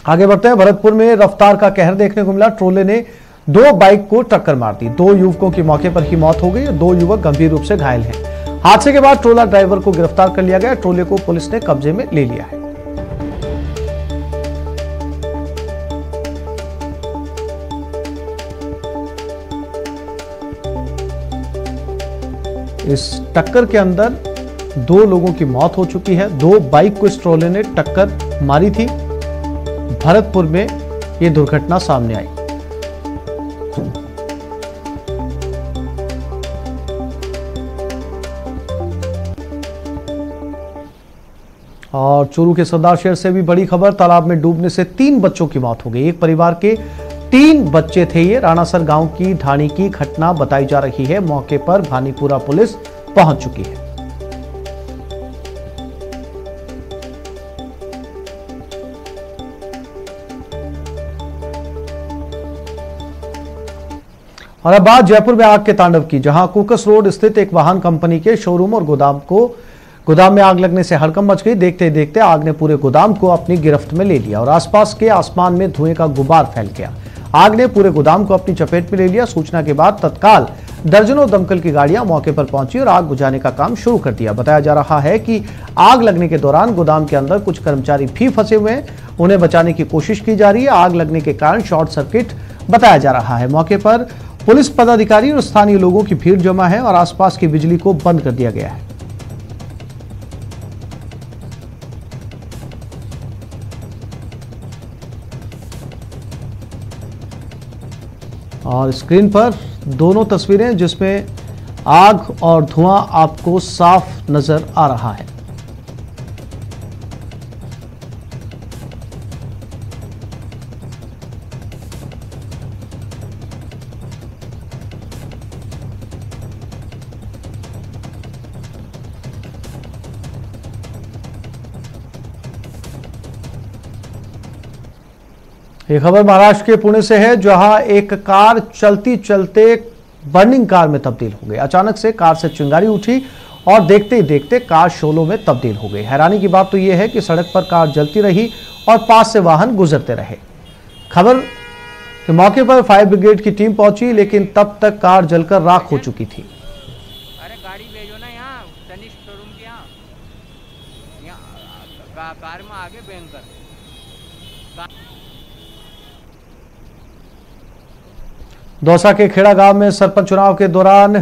आगे बढ़ते हैं। भरतपुर में रफ्तार का कहर देखने को मिला। ट्रोले ने 2 बाइक को टक्कर मार दी। 2 युवकों की मौके पर ही मौत हो गई और 2 युवक गंभीर रूप से घायल हैं। हादसे के बाद ट्रोला ड्राइवर को गिरफ्तार कर लिया गया। ट्रोले को पुलिस ने कब्जे में ले लिया है। इस टक्कर के अंदर 2 लोगों की मौत हो चुकी है। 2 बाइक को इस ट्रोले ने टक्कर मारी थी। भरतपुर में यह दुर्घटना सामने आई। और चूरू के सरदार शहर से भी बड़ी खबर। तालाब में डूबने से 3 बच्चों की मौत हो गई। एक परिवार के 3 बच्चे थे। ये राणासर गांव की ढाणी की घटना बताई जा रही है। मौके पर भानीपुरा पुलिस पहुंच चुकी है। और अब बात जयपुर में आग के तांडव की, जहां कुकस रोड स्थित एक वाहन कंपनी के शोरूम और गोदाम में आग लगने से हड़कंप मच गई। देखते ही देखते आग ने पूरे गोदाम को अपनी गिरफ्त में ले लिया और आसपास के आसमान में धुएं का गुबार फैल गया। आग ने पूरे गोदाम को अपनी चपेट में ले लिया। सूचना के बाद तत्काल दर्जनों दमकल की गाड़ियां मौके पर पहुंची और आग बुझाने का काम शुरू कर दिया। बताया जा रहा है कि आग लगने के दौरान गोदाम के अंदर कुछ कर्मचारी भी फंसे हुए हैं। उन्हें बचाने की कोशिश की जा रही है। आग लगने के कारण शॉर्ट सर्किट बताया जा रहा है। मौके पर पुलिस पदाधिकारी और स्थानीय लोगों की भीड़ जमा है और आसपास की बिजली को बंद कर दिया गया है। और स्क्रीन पर दोनों तस्वीरें जिसमें आग और धुआं आपको साफ नजर आ रहा है। ये खबर महाराष्ट्र के पुणे से है, जहां एक कार चलती चलते बर्निंग कार में तब्दील हो गई। अचानक से कार से चिंगारी उठी और देखते ही देखते कार शोलों में तब्दील हो गई। हैरानी की बात तो यह है कि सड़क पर कार जलती रही और पास से वाहन गुजरते रहे। खबर के मौके पर फायर ब्रिगेड की टीम पहुंची, लेकिन तब तक कार जलकर राख हो चुकी थी। अरे गाड़ी भेजो ना यहाँ तनिष्क शोरूम के यहाँ कार में आगे भयंकर। दौसा के खेड़ा गांव में सरपंच चुनाव के दौरान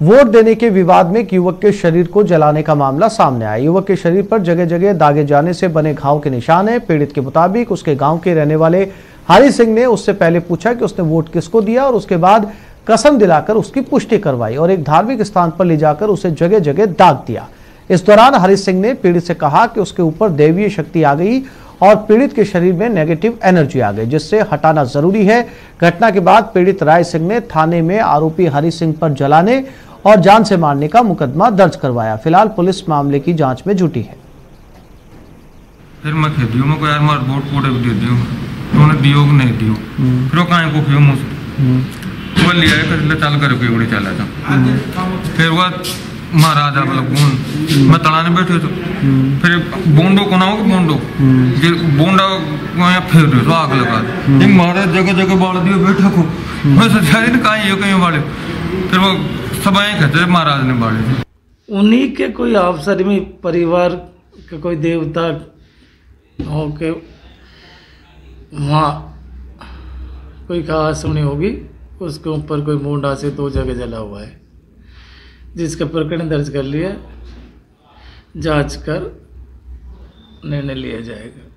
वोट देने के विवाद में एक युवक के शरीर को जलाने का मामला सामने आया। युवक के शरीर पर जगह जगह दागे जाने से बने घाव के निशान हैं। पीड़ित के मुताबिक उसके गांव के रहने वाले हरि सिंह ने उससे पहले पूछा कि उसने वोट किसको दिया और उसके बाद कसम दिलाकर उसकी पुष्टि करवाई और एक धार्मिक स्थान पर ले जाकर उसे जगह जगह दाग दिया। इस दौरान हरि सिंह ने पीड़ित से कहा कि उसके ऊपर दैवीय शक्ति आ गई और पीड़ित के शरीर में नेगेटिव एनर्जी आ गई, जिससे हटाना जरूरी है। घटना के बाद पीड़ित राय सिंह ने थाने में आरोपी हरि सिंह पर जलाने और जान से मारने का मुकदमा दर्ज करवाया। फिलहाल पुलिस मामले की जांच में जुटी है। फिर मैं कह दियो मैं यार मार वोट कोड़े दे दियो तूने दियो कि नहीं दियो फिर काहे को फिर मुझसे वो लिया कर चल कर के उड़ी चला था। फिर वो महाराजा बोला मैं तड़ाने बैठे तो फिर बोंडो को ना हो बोंडो बोंडा फिर तो आग लगा एक महाराज जगह जगह बाढ़ दियो बैठा को मैं सोचा कहीं कहीं बाढ़े फिर वो सब आए कहते महाराज ने बाढ़े थे। उन्हीं के कोई अवसर में परिवार के कोई देवता हो के वहाँ कोई खास सुनी होगी, उसके ऊपर कोई बोंडा से 2 जगह जला हुआ है, जिसका प्रकरण दर्ज कर लिया, जांच कर निर्णय लिया जाएगा।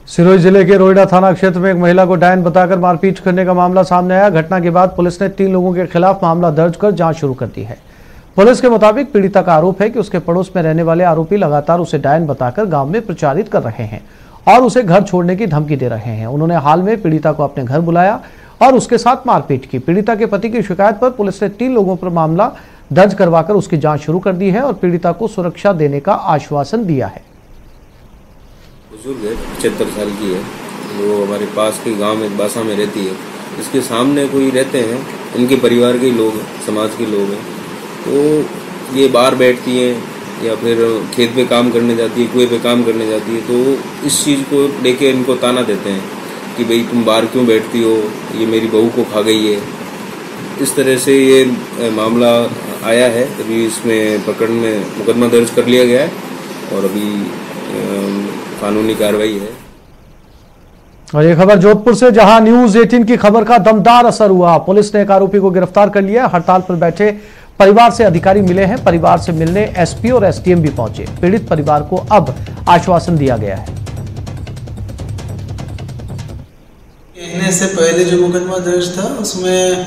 सिरोही जिले के रोहिड़ा थाना क्षेत्र में एक महिला को डायन बताकर मारपीट करने का मामला सामने आया। घटना के बाद पुलिस ने 3 लोगों के खिलाफ मामला दर्ज कर जांच शुरू कर दी है। पुलिस के मुताबिक पीड़िता का आरोप है कि उसके पड़ोस में रहने वाले आरोपी लगातार उसे डायन बताकर गांव में प्रचारित कर रहे हैं और उसे घर छोड़ने की धमकी दे रहे हैं। उन्होंने हाल में पीड़िता को अपने घर बुलाया और उसके साथ मारपीट की। पीड़िता के पति की शिकायत पर पुलिस ने 3 लोगों पर मामला दर्ज करवाकर उसकी जांच शुरू कर दी है और पीड़िता को सुरक्षा देने का आश्वासन दिया है। बुजुर्ग है, 75 साल की है, वो हमारे पास के गांव में बासा में रहती है। इसके सामने कोई रहते हैं, इनके परिवार के लोग, समाज के लोग हैं, तो ये बाहर बैठती हैं, या फिर खेत पे काम करने जाती है, कुएं पे काम करने जाती है, तो इस चीज़ को लेके इनको ताना देते हैं कि भाई तुम बाहर क्यों बैठती हो, ये मेरी बहू को खा गई है। इस तरह से ये मामला आया है। अभी इसमें पकड़ में मुकदमा दर्ज कर लिया गया है और अभी कानूनी कार्रवाई है। और ये खबर जोधपुर से, जहां न्यूज 18 की खबर का दमदार असर हुआ। पुलिस ने एक आरोपी को गिरफ्तार कर लिया। हड़ताल पर बैठे परिवार से अधिकारी मिले हैं। परिवार से मिलने एसपी और एसडीएम भी पहुंचे। पीड़ित परिवार को अब आश्वासन दिया गया है। कहने से पहले जो मुकदमा दर्ज था उसमें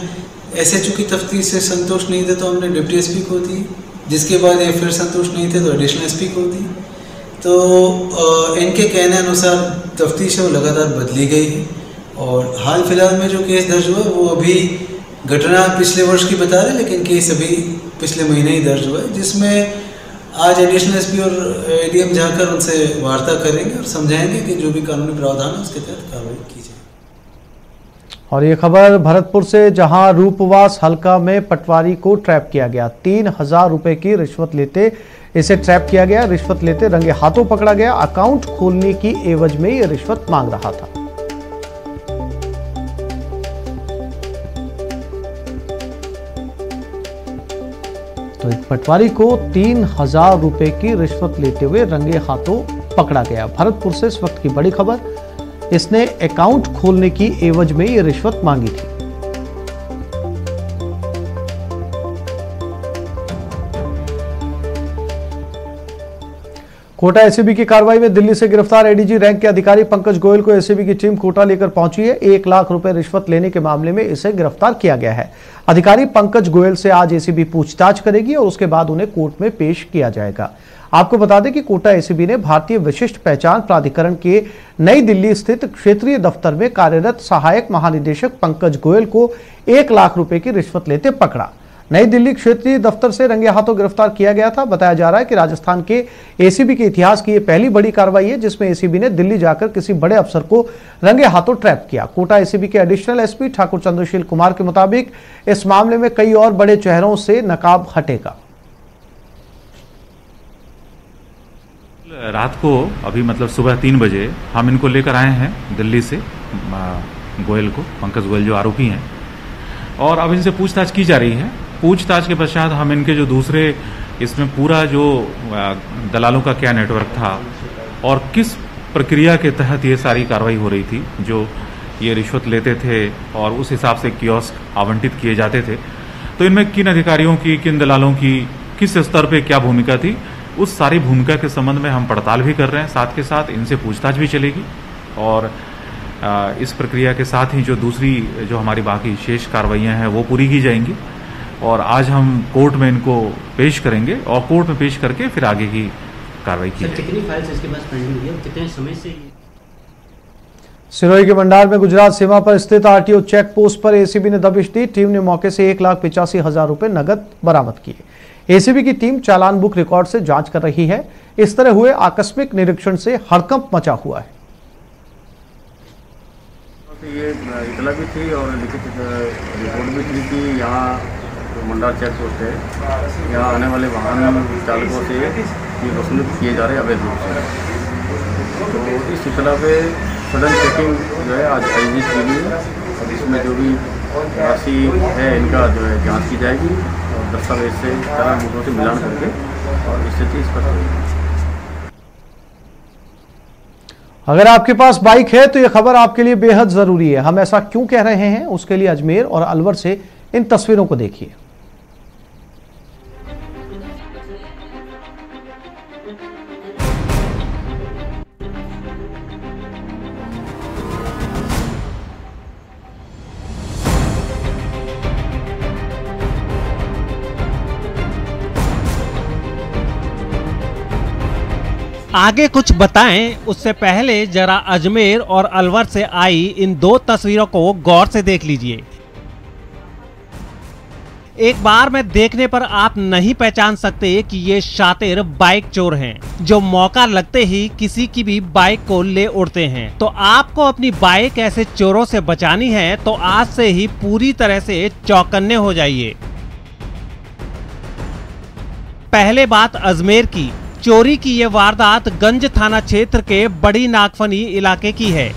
एसएचओ की तफ्तीश से संतोष नहीं थे तो हमने डिप्टी एसपी को दी, जिसके बाद ये फिर संतोष नहीं थे तो एडिशनल एसपी को दी। तो इनके कहने अनुसार तफ्तीश है वो लगातार बदली गई है और हाल फिलहाल में जो केस दर्ज हुआ वो अभी घटना पिछले वर्ष की बता रहे, लेकिन केस अभी पिछले महीने ही दर्ज हुआ है, जिसमें आज एडिशनल एसपी और एडीएम जाकर उनसे वार्ता करेंगे और समझाएंगे कि जो भी कानूनी प्रावधान है उसके तहत कार्रवाई की जाए। और ये खबर भरतपुर से, जहां रूपवास हलका में पटवारी को ट्रैप किया गया। 3000 रुपए की रिश्वत लेते इसे ट्रैप किया गया। रिश्वत लेते रंगे हाथों पकड़ा गया। अकाउंट खोलने की एवज में ये रिश्वत मांग रहा था। तो एक पटवारी को 3000 रुपए की रिश्वत लेते हुए रंगे हाथों पकड़ा गया। भरतपुर से इस वक्त की बड़ी खबर, इसने अकाउंट खोलने की एवज में ये रिश्वत मांगी थी। कोटा एसीबी की कार्रवाई में दिल्ली से गिरफ्तार एडीजी रैंक के अधिकारी पंकज गोयल को एसीबी की टीम कोटा लेकर पहुंची है। 1 लाख रुपए रिश्वत लेने के मामले में इसे गिरफ्तार किया गया है। अधिकारी पंकज गोयल से आज एसीबी पूछताछ करेगी और उसके बाद उन्हें कोर्ट में पेश किया जाएगा। आपको बता दें कि कोटा एसीबी ने भारतीय विशिष्ट पहचान प्राधिकरण के नई दिल्ली स्थित क्षेत्रीय दफ्तर में कार्यरत सहायक महानिदेशक पंकज गोयल को 1 लाख रुपए की रिश्वत लेते पकड़ा। नई दिल्ली क्षेत्रीय दफ्तर से रंगे हाथों गिरफ्तार किया गया था। बताया जा रहा है कि राजस्थान के एसीबी के इतिहास की यह पहली बड़ी कार्रवाई है जिसमें एसीबी ने दिल्ली जाकर किसी बड़े अफसर को रंगे हाथों ट्रैप किया। कोटा एसीबी के एडिशनल एसपी ठाकुर चंद्रशील कुमार के मुताबिक इस मामले में कई और बड़े चेहरों से नकाब हटेगा। रात को अभी मतलब सुबह 3 बजे हम इनको लेकर आए हैं दिल्ली से, गोयल को, पंकज गोयल जो आरोपी हैं, और अब इनसे पूछताछ की जा रही है। पूछताछ के पश्चात हम इनके जो दूसरे इसमें पूरा जो दलालों का क्या नेटवर्क था और किस प्रक्रिया के तहत ये सारी कार्रवाई हो रही थी, जो ये रिश्वत लेते थे और उस हिसाब से कियोस्क आवंटित किए जाते थे, तो इनमें किन अधिकारियों की, किन दलालों की, किस स्तर पे क्या भूमिका थी, उस सारी भूमिका के संबंध में हम पड़ताल भी कर रहे हैं। साथ के साथ इनसे पूछताछ भी चलेगी और इस प्रक्रिया के साथ ही जो दूसरी जो हमारी बाकी शेष कार्रवाइयां हैं वो पूरी की जाएंगी और आज हम कोर्ट में इनको पेश करेंगे और कोर्ट में पेश करके फिर आगे की कार्रवाई की जाएगी। कितनी फाइल्स इसके पास पेंडिंग है, कितने समय से? सिरोही के मंडार में गुजरात सीमा पर स्थित आरटीओ चेक पोस्ट पर एसीबी ने दबिश दी। टीम ने मौके से 1,85,000 रुपए नगद बरामद किए। एसीबी की टीम चालान बुक रिकॉर्ड से जांच कर रही है। इस तरह हुए आकस्मिक निरीक्षण से हड़कंप मचा हुआ है। ये इतला भी थी और लिखित रिपोर्ट भी थी कि यहाँ मंडार चेक पोस्ट है, यहाँ आने वाले वाहन चालकों से ये वसूल किए जा रहे अवैध रूप से। तो इस इतला पे सडन चेकिंग जो है आज आईजी की गई है और इसमें जो भी राशि है इनका जो है जांच की जाएगी और दस्तावेज से चालान बुकों से मिलान करके और स्थिति स्पष्ट होगी। अगर आपके पास बाइक है तो यह खबर आपके लिए बेहद जरूरी है। हम ऐसा क्यों कह रहे हैं, उसके लिए अजमेर और अलवर से इन तस्वीरों को देखिए। आगे कुछ बताएं उससे पहले जरा अजमेर और अलवर से आई इन 2 तस्वीरों को गौर से देख लीजिए। एक बार में देखने पर आप नहीं पहचान सकते कि ये शातिर बाइक चोर हैं, जो मौका लगते ही किसी की भी बाइक को ले उड़ते हैं। तो आपको अपनी बाइक ऐसे चोरों से बचानी है तो आज से ही पूरी तरह से चौकन्ने हो जाइए। पहले बात अजमेर की। चोरी की ये वारदात गंज थाना क्षेत्र के बड़ी नागफनी इलाके की है।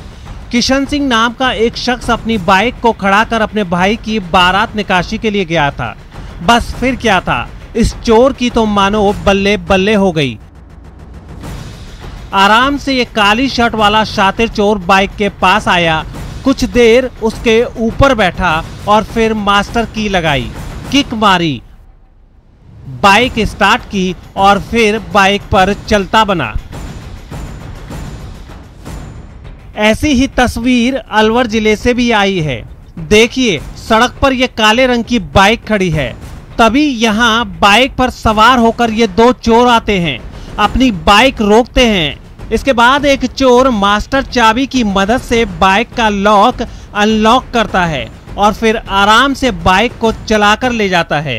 किशन सिंह नाम का एक शख्स अपनी बाइक को खड़ा कर अपने भाई की बारात निकासी के लिए गया था। बस फिर क्या था, इस चोर की तो मानो बल्ले बल्ले हो गई। आराम से ये काली शर्ट वाला शातिर चोर बाइक के पास आया, कुछ देर उसके ऊपर बैठा और फिर मास्टर की लगाई, किक मारी, बाइक स्टार्ट की और फिर बाइक पर चलता बना। ऐसी ही तस्वीर अलवर जिले से भी आई है। देखिए, सड़क पर यह काले रंग की बाइक खड़ी है, तभी यहाँ बाइक पर सवार होकर ये दो चोर आते हैं, अपनी बाइक रोकते हैं। इसके बाद एक चोर मास्टर चाबी की मदद से बाइक का लॉक अनलॉक करता है और फिर आराम से बाइक को चलाकर ले जाता है।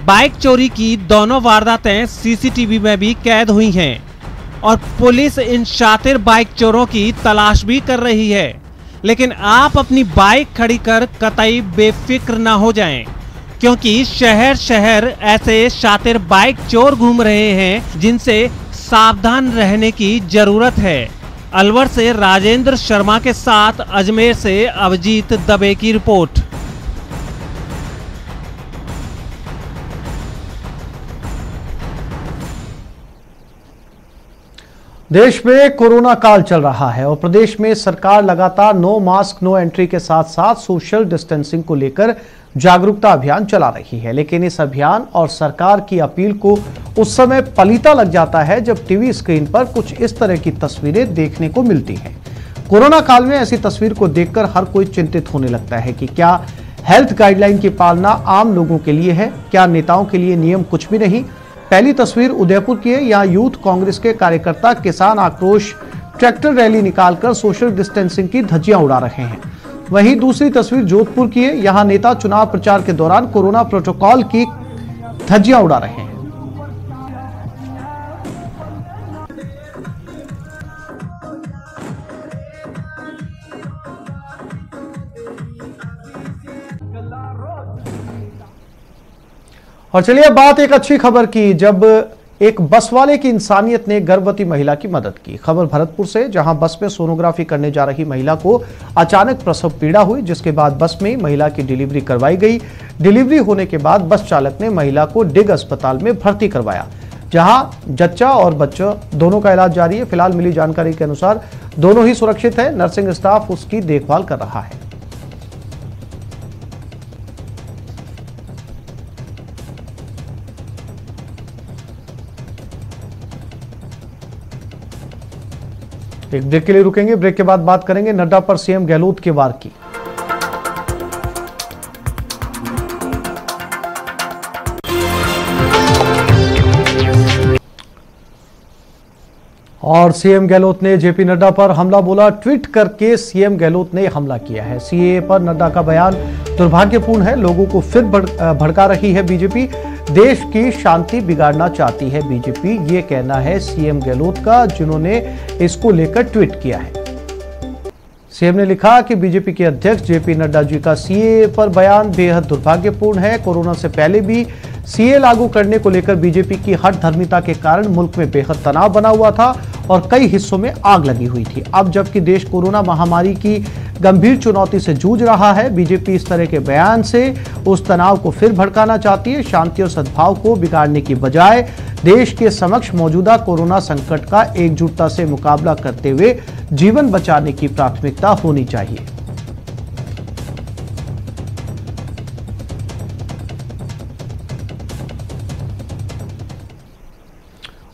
बाइक चोरी की दोनों वारदातें सीसीटीवी में भी कैद हुई हैं और पुलिस इन शातिर बाइक चोरों की तलाश भी कर रही है। लेकिन आप अपनी बाइक खड़ी कर कतई बेफिक्र ना हो जाएं, क्योंकि शहर शहर ऐसे शातिर बाइक चोर घूम रहे हैं जिनसे सावधान रहने की जरूरत है। अलवर से राजेंद्र शर्मा के साथ अजमेर से अभिजीत दबे की रिपोर्ट। देश में कोरोना काल चल रहा है और प्रदेश में सरकार लगातार नो मास्क नो एंट्री के साथ साथ सोशल डिस्टेंसिंग को लेकर जागरूकता अभियान चला रही है। लेकिन इस अभियान और सरकार की अपील को उस समय पलीता लग जाता है जब टीवी स्क्रीन पर कुछ इस तरह की तस्वीरें देखने को मिलती हैं। कोरोना काल में ऐसी तस्वीर को देखकर हर कोई चिंतित होने लगता है कि क्या हेल्थ गाइडलाइन की पालना आम लोगों के लिए है, क्या नेताओं के लिए नियम कुछ भी नहीं। पहली तस्वीर उदयपुर की है। यहाँ यूथ कांग्रेस के कार्यकर्ता किसान आक्रोश ट्रैक्टर रैली निकालकर सोशल डिस्टेंसिंग की धज्जियां उड़ा रहे हैं। वहीं दूसरी तस्वीर जोधपुर की है। यहाँ नेता चुनाव प्रचार के दौरान कोरोना प्रोटोकॉल की धज्जियां उड़ा रहे हैं। और चलिए बात एक अच्छी खबर की, जब एक बस वाले की इंसानियत ने गर्भवती महिला की मदद की। खबर भरतपुर से, जहां बस में सोनोग्राफी करने जा रही महिला को अचानक प्रसव पीड़ा हुई, जिसके बाद बस में महिला की डिलीवरी करवाई गई। डिलीवरी होने के बाद बस चालक ने महिला को डिग अस्पताल में भर्ती करवाया, जहां जच्चा और बच्चा दोनों का इलाज जारी है। फिलहाल मिली जानकारी के अनुसार दोनों ही सुरक्षित है। नर्सिंग स्टाफ उसकी देखभाल कर रहा है। एक ब्रेक के लिए रुकेंगे, ब्रेक के बाद बात करेंगे नड्डा पर सीएम गहलोत के वार की। और सीएम गहलोत ने जेपी नड्डा पर हमला बोला। ट्वीट करके सीएम गहलोत ने हमला किया है। सीएए पर नड्डा का बयान दुर्भाग्यपूर्ण है, लोगों को फिर भड़का रही है बीजेपी। देश की शांति बिगाड़ना चाहती है बीजेपी, ये कहना है सीएम गहलोत का, जिन्होंने इसको लेकर ट्वीट किया है। सीएम ने लिखा कि बीजेपी के अध्यक्ष जेपी नड्डा जी का सीएए पर बयान बेहद दुर्भाग्यपूर्ण है। कोरोना से पहले भी सीएए लागू करने को लेकर बीजेपी की हठधर्मिता के कारण मुल्क में बेहद तनाव बना हुआ था और कई हिस्सों में आग लगी हुई थी। अब जबकि देश कोरोना महामारी की गंभीर चुनौती से जूझ रहा है, बीजेपी इस तरह के बयान से उस तनाव को फिर भड़काना चाहती है। शांति और सद्भाव को बिगाड़ने की बजाय देश के समक्ष मौजूदा कोरोना संकट का एकजुटता से मुकाबला करते हुए जीवन बचाने की प्राथमिकता होनी चाहिए।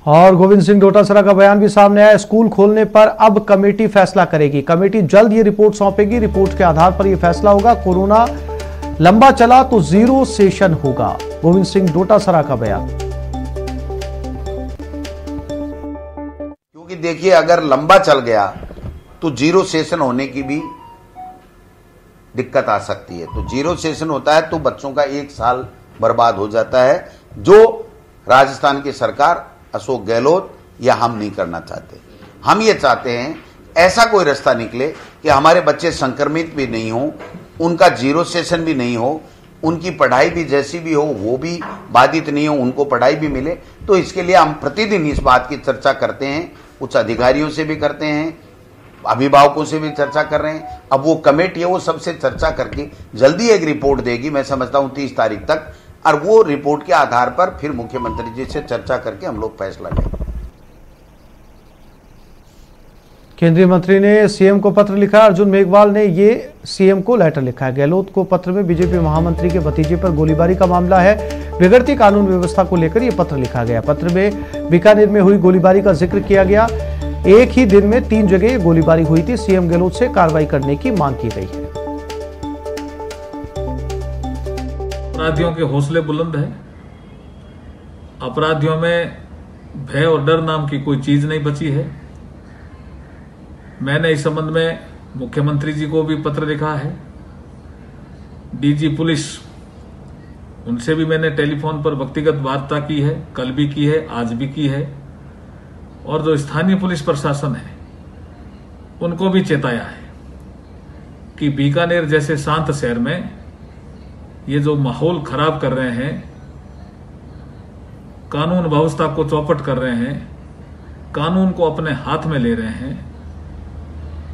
और गोविंद सिंह डोटासरा का बयान भी सामने आया। स्कूल खोलने पर अब कमेटी फैसला करेगी। कमेटी जल्द ये रिपोर्ट सौंपेगी। रिपोर्ट के आधार पर यह फैसला होगा। कोरोना लंबा चला तो 0 सेशन होगा। गोविंद सिंह डोटासरा का बयान। क्योंकि देखिए, अगर लंबा चल गया तो 0 सेशन होने की भी दिक्कत आ सकती है। तो 0 सेशन होता है तो बच्चों का 1 साल बर्बाद हो जाता है, जो राजस्थान की सरकार, अशोक गहलोत या हम नहीं करना चाहते। हम ये चाहते हैं ऐसा कोई रास्ता निकले कि हमारे बच्चे संक्रमित भी नहीं हो, उनका 0 सेशन भी नहीं हो, उनकी पढ़ाई भी जैसी भी हो वो भी बाधित नहीं हो, उनको पढ़ाई भी मिले। तो इसके लिए हम प्रतिदिन इस बात की चर्चा करते हैं, उच्च अधिकारियों से भी करते हैं, अभिभावकों से भी चर्चा कर रहे हैं। अब वो कमेटी है, वो सबसे चर्चा करके जल्दी एक रिपोर्ट देगी, मैं समझता हूं 30 तारीख तक, और वो रिपोर्ट के आधार पर फिर मुख्यमंत्री जी से चर्चा करके हम लोग फैसला लेंगे। केंद्रीय मंत्री ने सीएम को पत्र लिखा। अर्जुन मेघवाल ने ये सीएम को लेटर लिखा है। गहलोत को पत्र में बीजेपी महामंत्री के भतीजे पर गोलीबारी का मामला है। बिगड़ती कानून व्यवस्था को लेकर यह पत्र लिखा गया। पत्र में बीकानेर में हुई गोलीबारी का जिक्र किया गया। एक ही दिन में 3 जगह गोलीबारी हुई थी। सीएम गहलोत से कार्रवाई करने की मांग की गई है। अपराधियों के हौसले बुलंद है। अपराधियों में भय और डर नाम की कोई चीज नहीं बची है। मैंने इस संबंध में मुख्यमंत्री जी को भी पत्र लिखा है। डीजी पुलिस, उनसे भी मैंने टेलीफोन पर व्यक्तिगत वार्ता की है, कल भी की है, आज भी की है। और जो स्थानीय पुलिस प्रशासन है उनको भी चेताया है कि बीकानेर जैसे शांत शहर में ये जो माहौल खराब कर रहे हैं, कानून व्यवस्था को चौपट कर रहे हैं, कानून को अपने हाथ में ले रहे हैं,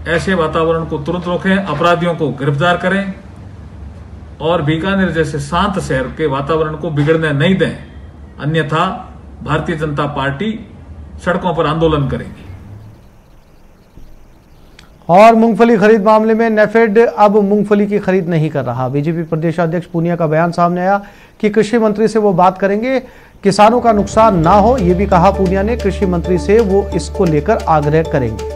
ऐसे वातावरण को तुरंत रोकें, अपराधियों को गिरफ्तार करें और बीकानेर जैसे शांत शहर के वातावरण को बिगड़ने नहीं दें, अन्यथा भारतीय जनता पार्टी सड़कों पर आंदोलन करेगी। और मूंगफली खरीद मामले में नेफेड अब मूंगफली की खरीद नहीं कर रहा। बीजेपी प्रदेशाध्यक्ष पूनिया का बयान सामने आया कि कृषि मंत्री से वो बात करेंगे, किसानों का नुकसान ना हो, ये भी कहा पूनिया ने। कृषि मंत्री से वो इसको लेकर आग्रह करेंगे।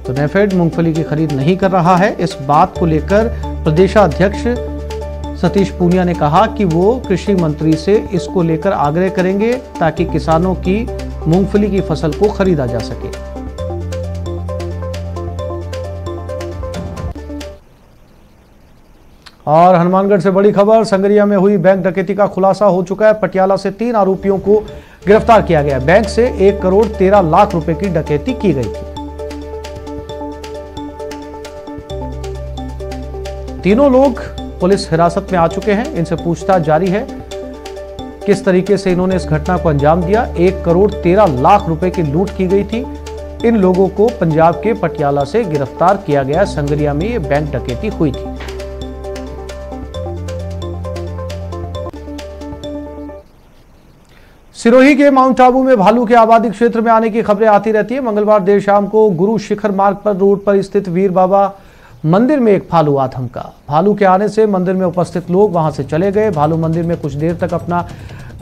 तो नेफेड मूंगफली की खरीद नहीं कर रहा है। इस बात को लेकर प्रदेशाध्यक्ष सतीश पूनिया ने कहा कि वो कृषि मंत्री से इसको लेकर आग्रह करेंगे ताकि किसानों की मूंगफली की फसल को खरीदा जा सके। और हनुमानगढ़ से बड़ी खबर, संगरिया में हुई बैंक डकैती का खुलासा हो चुका है। पटियाला से 3 आरोपियों को गिरफ्तार किया गया। बैंक से 1 करोड़ 13 लाख रुपए की डकैती की गई थी। तीनों लोग पुलिस हिरासत में आ चुके हैं। इनसे पूछताछ जारी है किस तरीके से इन्होंने इस घटना को अंजाम दिया। 1 करोड़ 13 लाख रुपए की लूट की गई थी। इन लोगों को पंजाब के पटियाला से गिरफ्तार किया गया। संगरिया में ये बैंक डकैती हुई थी। सिरोही के माउंट आबू में भालू के आबादी क्षेत्र में आने की खबरें आती रहती है। मंगलवार देर शाम को गुरु शिखर मार्ग पर रोड पर स्थित वीर बाबा मंदिर में एक भालू आ धमका। भालू के आने से मंदिर में उपस्थित लोग वहां से चले गए। भालू मंदिर में कुछ देर तक अपना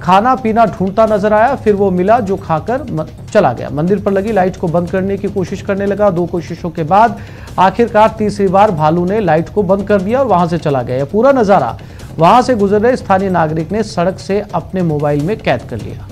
खाना पीना ढूंढता नजर आया, फिर वो मिला जो खाकर चला गया। मंदिर पर लगी लाइट को बंद करने की कोशिश करने लगा। 2 कोशिशों के बाद आखिरकार तीसरी बार भालू ने लाइट को बंद कर दिया और वहां से चला गया। पूरा नजारा वहां से गुजर रहे स्थानीय नागरिक ने सड़क से अपने मोबाइल में कैद कर लिया।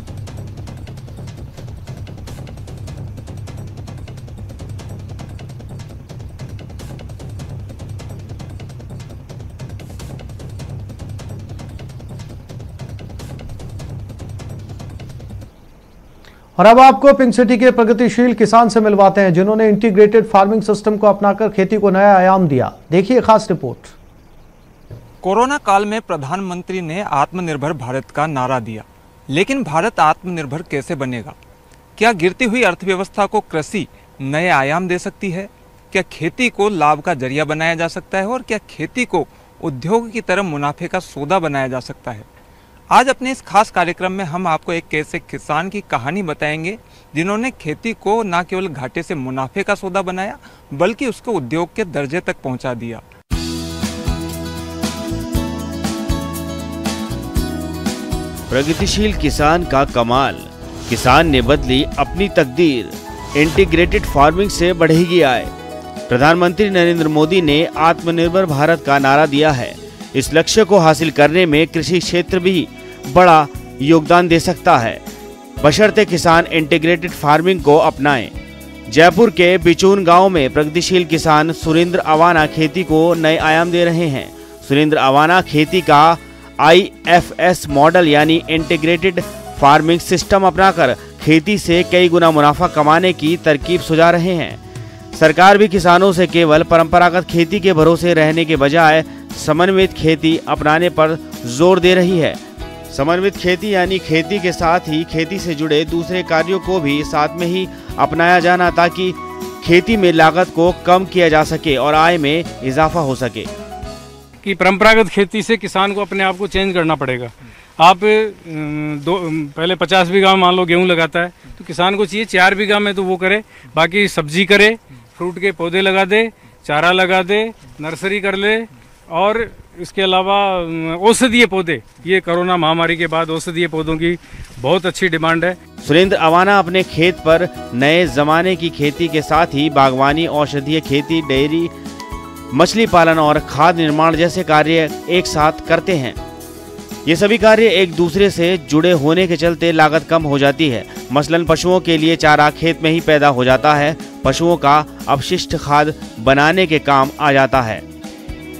और अब आपको पिंक सिटी के प्रगतिशील किसान से मिलवाते हैं जिन्होंने इंटीग्रेटेड फार्मिंग सिस्टम को अपनाकर खेती को नया आयाम दिया। देखिए खास रिपोर्ट। कोरोना काल में प्रधानमंत्री ने आत्मनिर्भर भारत का नारा दिया, लेकिन भारत आत्मनिर्भर कैसे बनेगा? क्या गिरती हुई अर्थव्यवस्था को कृषि नए आयाम दे सकती है? क्या खेती को लाभ का जरिया बनाया जा सकता है? और क्या खेती को उद्योग की तरह मुनाफे का सौदा बनाया जा सकता है? आज अपने इस खास कार्यक्रम में हम आपको एक ऐसे किसान की कहानी बताएंगे जिन्होंने खेती को न केवल घाटे से मुनाफे का सौदा बनाया, बल्कि उसको उद्योग के दर्जे तक पहुंचा दिया। प्रगतिशील किसान का कमाल, किसान ने बदली अपनी तकदीर, इंटीग्रेटेड फार्मिंग से बढ़ेगी आय। प्रधानमंत्री नरेंद्र मोदी ने आत्मनिर्भर भारत का नारा दिया है। इस लक्ष्य को हासिल करने में कृषि क्षेत्र भी बड़ा योगदान दे सकता है, बशर्ते किसान इंटीग्रेटेड फार्मिंग को अपनाएं। जयपुर के बिचून गांव में प्रगतिशील किसान सुरेंद्र अवाना खेती को नए आयाम दे रहे हैं। सुरेंद्र अवाना खेती का IFS मॉडल यानी इंटीग्रेटेड फार्मिंग सिस्टम अपनाकर खेती से कई गुना मुनाफा कमाने की तरकीब सुझा रहे हैं। सरकार भी किसानों से केवल परंपरागत खेती के भरोसे रहने के बजाय समन्वित खेती अपनाने पर जोर दे रही है। समन्वित खेती यानी खेती के साथ ही खेती से जुड़े दूसरे कार्यों को भी साथ में ही अपनाया जाना, ताकि खेती में लागत को कम किया जा सके और आय में इजाफा हो सके। कि परंपरागत खेती से किसान को अपने आप को चेंज करना पड़ेगा। आप पहले 50 बीघा में मान लो गेहूं लगाता है, तो किसान को चाहिए 4 बीघा में तो वो करे, बाकी सब्जी करे, फ्रूट के पौधे लगा दे, चारा लगा दे, नर्सरी कर ले, और इसके अलावा औषधीय पौधे, ये कोरोना महामारी के बाद औषधीय पौधों की बहुत अच्छी डिमांड है। सुरेंद्र अवाना अपने खेत पर नए जमाने की खेती के साथ ही बागवानी, औषधीय खेती, डेयरी, मछली पालन और खाद निर्माण जैसे कार्य एक साथ करते हैं। ये सभी कार्य एक दूसरे से जुड़े होने के चलते लागत कम हो जाती है। मसलन पशुओं के लिए चारा खेत में ही पैदा हो जाता है, पशुओं का अपशिष्ट खाद बनाने के काम आ जाता है।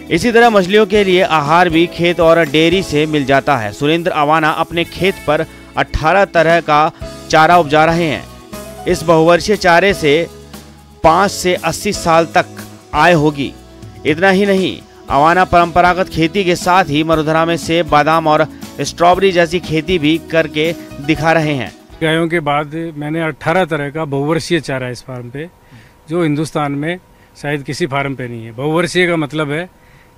इसी तरह मछलियों के लिए आहार भी खेत और डेयरी से मिल जाता है। सुरेंद्र अवाना अपने खेत पर 18 तरह का चारा उपजा रहे हैं। इस बहुवर्षीय चारे से 5 से 80 साल तक आय होगी। इतना ही नहीं, अवाना परंपरागत खेती के साथ ही मरुधरा में सेब, बादाम और स्ट्रॉबेरी जैसी खेती भी करके दिखा रहे हैं। गायों के बाद मैंने 18 तरह का बहुवर्षीय चारा इस फार्म पे, जो हिंदुस्तान में शायद किसी फार्म पे नहीं है। बहुवर्षीय का मतलब है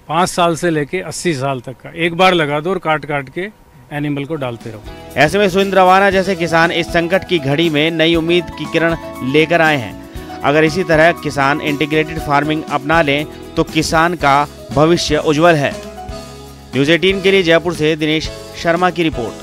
5 साल से लेके 80 साल तक का, एक बार लगा दो और काट काट के एनिमल को डालते रहो। ऐसे में सुरेंद्र अवाना जैसे किसान इस संकट की घड़ी में नई उम्मीद की किरण लेकर आए हैं। अगर इसी तरह किसान इंटीग्रेटेड फार्मिंग अपना लें तो किसान का भविष्य उज्जवल है। न्यूज़ 18 के लिए जयपुर से दिनेश शर्मा की रिपोर्ट।